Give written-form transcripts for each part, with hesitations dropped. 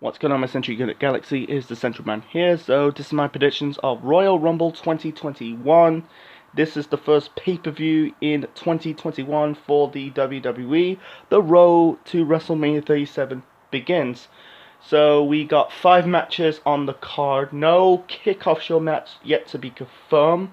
What's going on, my Century Unit Galaxy? Is the Central Man here. So this is my predictions of Royal Rumble 2021. This is the first pay-per-view in 2021 for the WWE. The road to WrestleMania 37 begins. So we got 5 matches on the card. No kickoff show match yet to be confirmed.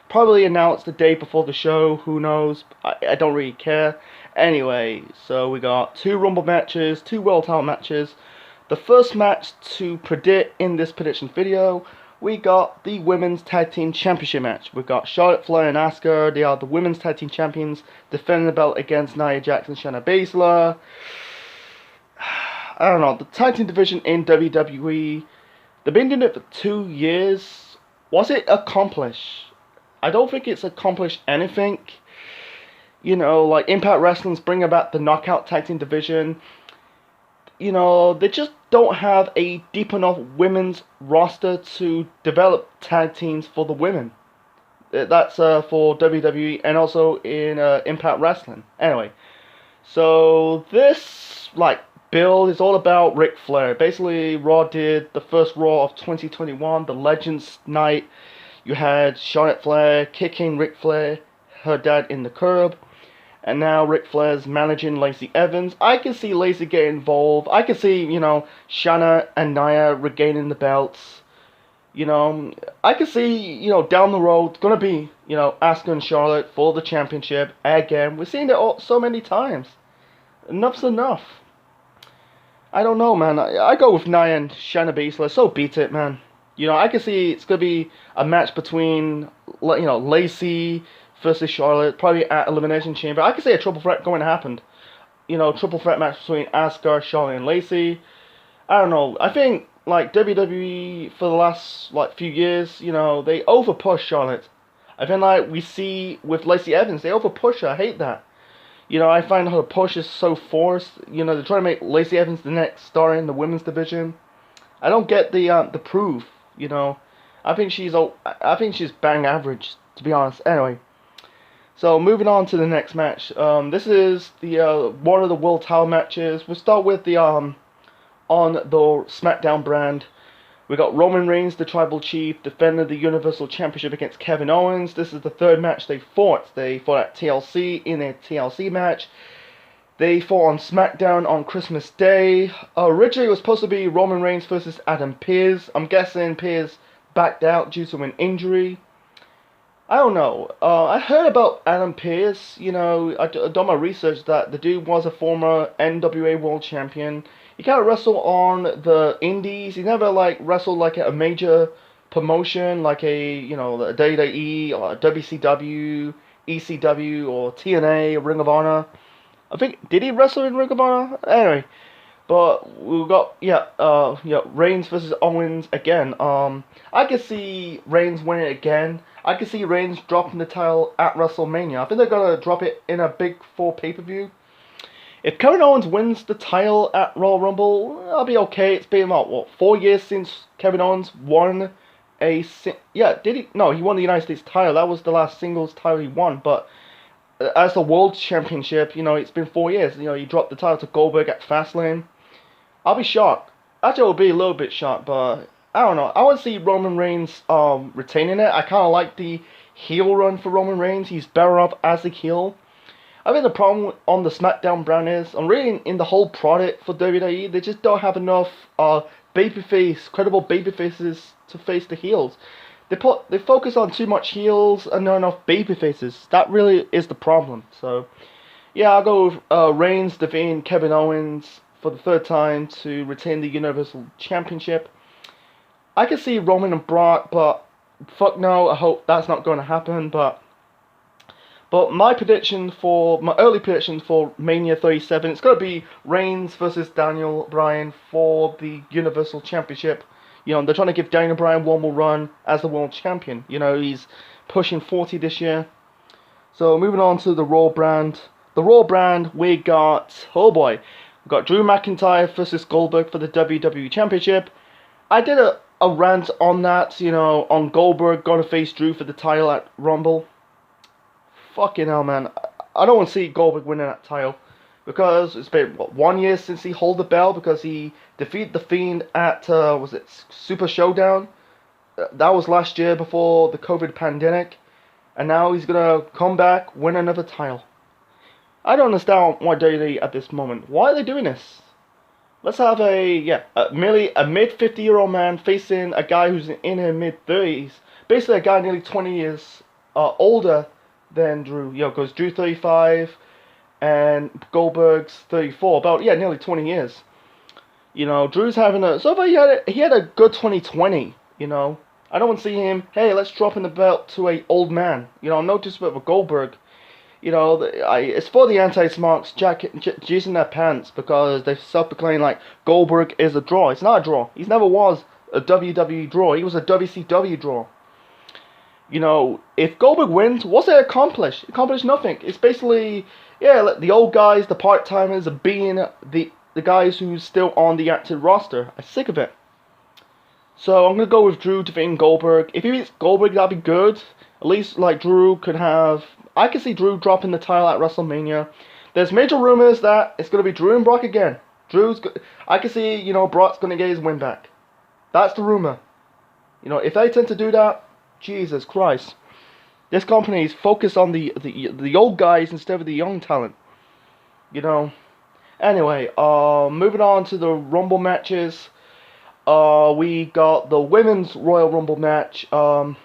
Probably announced the day before the show, who knows, I don't really care. Anyway, so we got 2 Rumble matches, 2 World Title matches. The first match to predict in this prediction video, we got the Women's Tag Team Championship match. We got Charlotte Flair and Asuka. They are the Women's Tag Team Champions, defending the belt against Nia Jax and Shayna Baszler. I don't know, the Tag Team division in WWE, they've been doing it for 2 years. Was it accomplished? I don't think it's accomplished anything. You know, like Impact Wrestling's bringing back the Knockout Tag Team division. You know, they just don't have a deep enough women's roster to develop tag teams for the women. That's for WWE and also in Impact Wrestling. Anyway, so this build is all about Ric Flair. Basically, Raw did the first Raw of 2021, the Legends Night. You had Charlotte Flair kicking Ric Flair, her dad, in the curb. And now Ric Flair's managing Lacey Evans. I can see Lacey getting involved. I can see, you know, Shayna and Nia regaining the belts. You know, I can see, you know, down the road, going to be, you know, Asuka and Charlotte for the championship again. We've seen it all, so many times. Enough's enough. I don't know, man. I go with Nia and Shayna Baszler. So beat it, man. You know, I can see it's going to be a match between, you know, Lacey versus Charlotte, probably at Elimination Chamber. I could see a triple threat going to happen. You know, triple threat match between Asuka, Charlotte, and Lacey. I don't know. I think, like, WWE for the last, few years, you know, they overpush Charlotte. I think, we see with Lacey Evans, they overpush her. I hate that. You know, I find her push is so forced. You know, they're trying to make Lacey Evans the next star in the women's division. I don't get the proof, you know. I think she's bang average, to be honest. Anyway. So moving on to the next match. This is the one of the world title matches. We'll start with the on the SmackDown brand. We got Roman Reigns, the Tribal Chief, defending the Universal Championship against Kevin Owens. This is the third match they fought. They fought at TLC in a TLC match. They fought on SmackDown on Christmas Day. Originally it was supposed to be Roman Reigns versus Adam Pearce. I'm guessing Pearce backed out due to an injury. I don't know. I heard about Adam Pearce. You know, I done my research that the dude was a former NWA World Champion. He kind of wrestled on the indies. He never wrestled at a major promotion like a WWE or WCW, ECW or TNA, Ring of Honor. I think did he wrestle in Ring of Honor? Anyway, but we got Reigns versus Owens again. I could see Reigns winning again. I could see Reigns dropping the title at WrestleMania. I think they're gonna drop it in a big 4 pay-per-view. If Kevin Owens wins the title at Royal Rumble, I'll be okay. It's been about 4 years since Kevin Owens won did he? No, he won the United States title. That was the last singles title he won. But as the World Championship, you know, it's been 4 years. You know, he dropped the title to Goldberg at Fastlane. I'll be shocked. Actually, I'll be a little bit shocked, but I don't know. I want to see Roman Reigns retaining it. I kind of like the heel run for Roman Reigns. He's better off as a heel. I think the problem on the SmackDown brand is, I'm really in the whole product for WWE, they just don't have enough credible babyfaces to face the heels. They focus on too much heels and not enough babyfaces. That really is the problem. So, yeah, I'll go with Reigns defeating Kevin Owens for the 3rd time to retain the Universal Championship. I can see Roman and Brock, but fuck no, I hope that's not going to happen. But my early prediction for Mania 37, it's going to be Reigns versus Daniel Bryan for the Universal Championship. You know, they're trying to give Daniel Bryan one more run as the world champion. You know, he's pushing 40 this year. So moving on to the Raw brand. The Raw brand, we got, oh boy, we got Drew McIntyre versus Goldberg for the WWE Championship. I did a rant on that, you know, on Goldberg gonna face Drew for the title at Rumble. Fucking hell, man. I don't want to see Goldberg winning that title. because it's been what, 1 year since he held the belt because he defeated the Fiend at was it Super Showdown? That was last year before the COVID pandemic, and now he's gonna come back, win another title. I don't understand why WWE at this moment. Why are they doing this? Let's have merely a mid 50-year-old man facing a guy who's in her mid 30s. Basically, a guy nearly 20 years older than Drew. Because Drew 35 and Goldberg's 34. About nearly 20 years. Drew's having so far he had a good 2020. I don't want to see him. Hey, let's drop in the belt to a old man. No disrespect for Goldberg. It's for the anti-smarks jizzing their pants because they self-proclaim like Goldberg is a draw. It's not a draw. He never was a WWE draw. He was a WCW draw. If Goldberg wins, what's it accomplish? It accomplished nothing. It's basically, the old guys, the part-timers, are being the guys who's still on the active roster. I'm sick of it. So I'm going to go with Drew defeating Goldberg. If he beats Goldberg, that'd be good. At least, Drew could have... I can see Drew dropping the title at WrestleMania. There's major rumors that it's going to be Drew and Brock again. I can see, Brock's going to get his win back. That's the rumor. If they tend to do that, Jesus Christ. This company is focused on the old guys instead of the young talent. Anyway, moving on to the Rumble matches. We got the Women's Royal Rumble match. I'm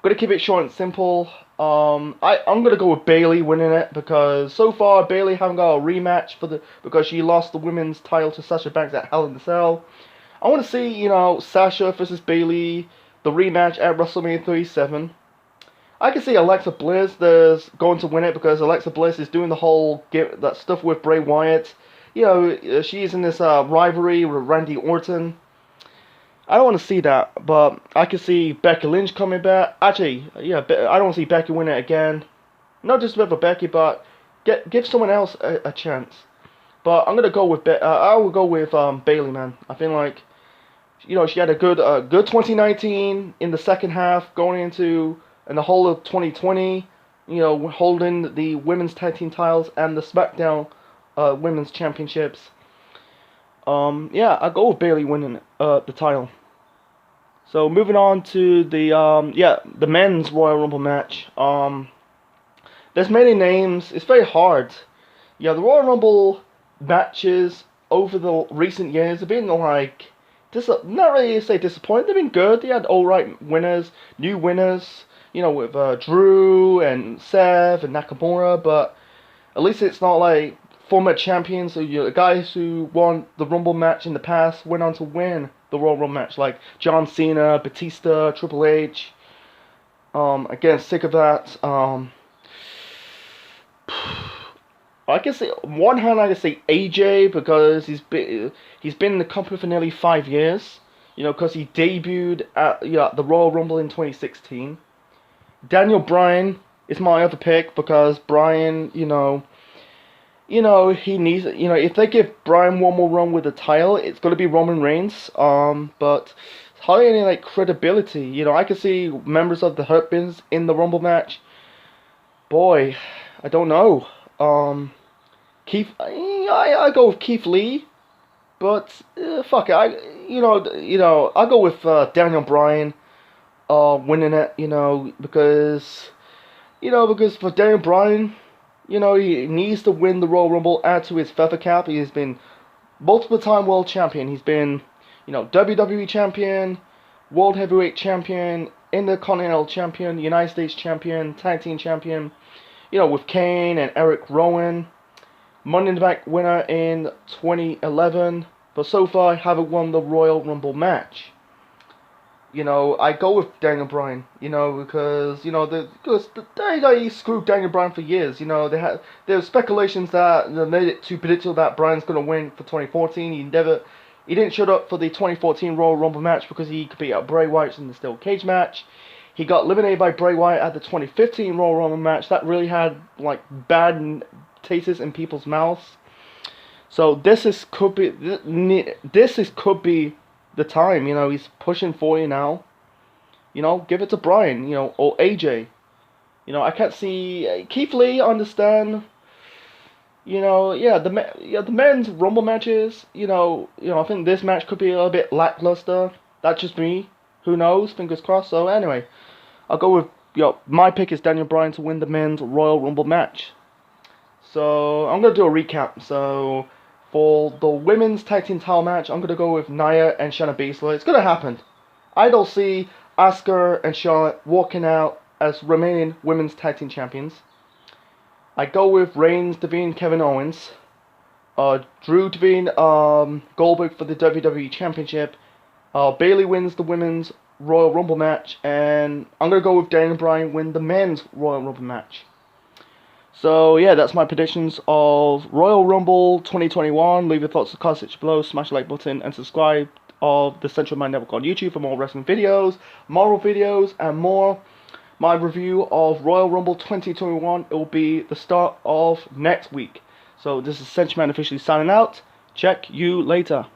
going to keep it short and simple. I'm going to go with Bayley winning it because so far Bayley haven't got a rematch because she lost the women's title to Sasha Banks at Hell in the Cell. I want to see, Sasha versus Bayley, the rematch at WrestleMania 37. I can see Alexa Bliss going to win it because Alexa Bliss is doing the whole that stuff with Bray Wyatt. She's in this rivalry with Randy Orton. I don't want to see that, but I can see Becky Lynch coming back. Actually, I don't want to see Becky win it again. Not just for Becky, but give someone else a chance. But I'm gonna go with I will go with Bayley, man. I feel like she had a good 2019 in the second half, going into the whole of 2020. Holding the women's tag team titles and the SmackDown women's championships. I'll go with Bayley winning the title. So moving on to the men's Royal Rumble match. There's many names. It's very hard. The Royal Rumble matches over the recent years have been not really say disappointing. They've been good. They had alright winners, new winners. With Drew and Seth and Nakamura, but at least it's not like former champions, so the guys who won the Rumble match in the past went on to win the Royal Rumble match, like John Cena, Batista, Triple H. Again, sick of that. I can say on one hand I can say AJ because he's been in the company for nearly 5 years. Because he debuted at the Royal Rumble in 2016. Daniel Bryan is my other pick because Bryan, he needs, if they give Bryan one more run with the title, it's going to be Roman Reigns. But hardly any credibility. I can see members of the Hurt Business in the Rumble match. Boy, I don't know. Keith, I go with Keith Lee, but fuck it. I'll go with Daniel Bryan winning it. Because for Daniel Bryan. He needs to win the Royal Rumble, add to his feather cap. He has been multiple time world champion. He's been, WWE champion, world heavyweight champion, intercontinental champion, United States champion, tag team champion, with Kane and Eric Rowan. Money in the Bank winner in 2011, but so far haven't won the Royal Rumble match. I go with Daniel Bryan, because they screwed Daniel Bryan for years. There were speculations that made it too predictable that Bryan's going to win for 2014. He didn't show up for the 2014 Royal Rumble match because he could beat out Bray Wyatt in the steel cage match. He got eliminated by Bray Wyatt at the 2015 Royal Rumble match. That really had bad tastes in people's mouths. So this could be the time. He's pushing 40 now. Give it to Bryan, or AJ. I can't see Keith Lee, understand. Yeah, the men's Rumble matches. I think this match could be a little bit lackluster. That's just me. Who knows? Fingers crossed. So anyway, I'll go with my pick is Daniel Bryan to win the men's Royal Rumble match. So I'm gonna do a recap. So for the women's tag team title match, I'm gonna go with Nia and Shayna Baszler. It's gonna happen. I don't see Asuka and Charlotte walking out as remaining women's tag team champions. I go with Reigns, Devine, Kevin Owens. Drew Devine, Goldberg for the WWE Championship. Bayley wins the women's Royal Rumble match, and I'm gonna go with Daniel Bryan win the men's Royal Rumble match. So yeah, that's my predictions of Royal Rumble 2021. Leave your thoughts in the comment section below, smash the like button, and subscribe of the Central Mind Network on YouTube for more wrestling videos, moral videos, and more. My review of Royal Rumble 2021, it will be the start of next week. So this is Central Man officially signing out. Check you later.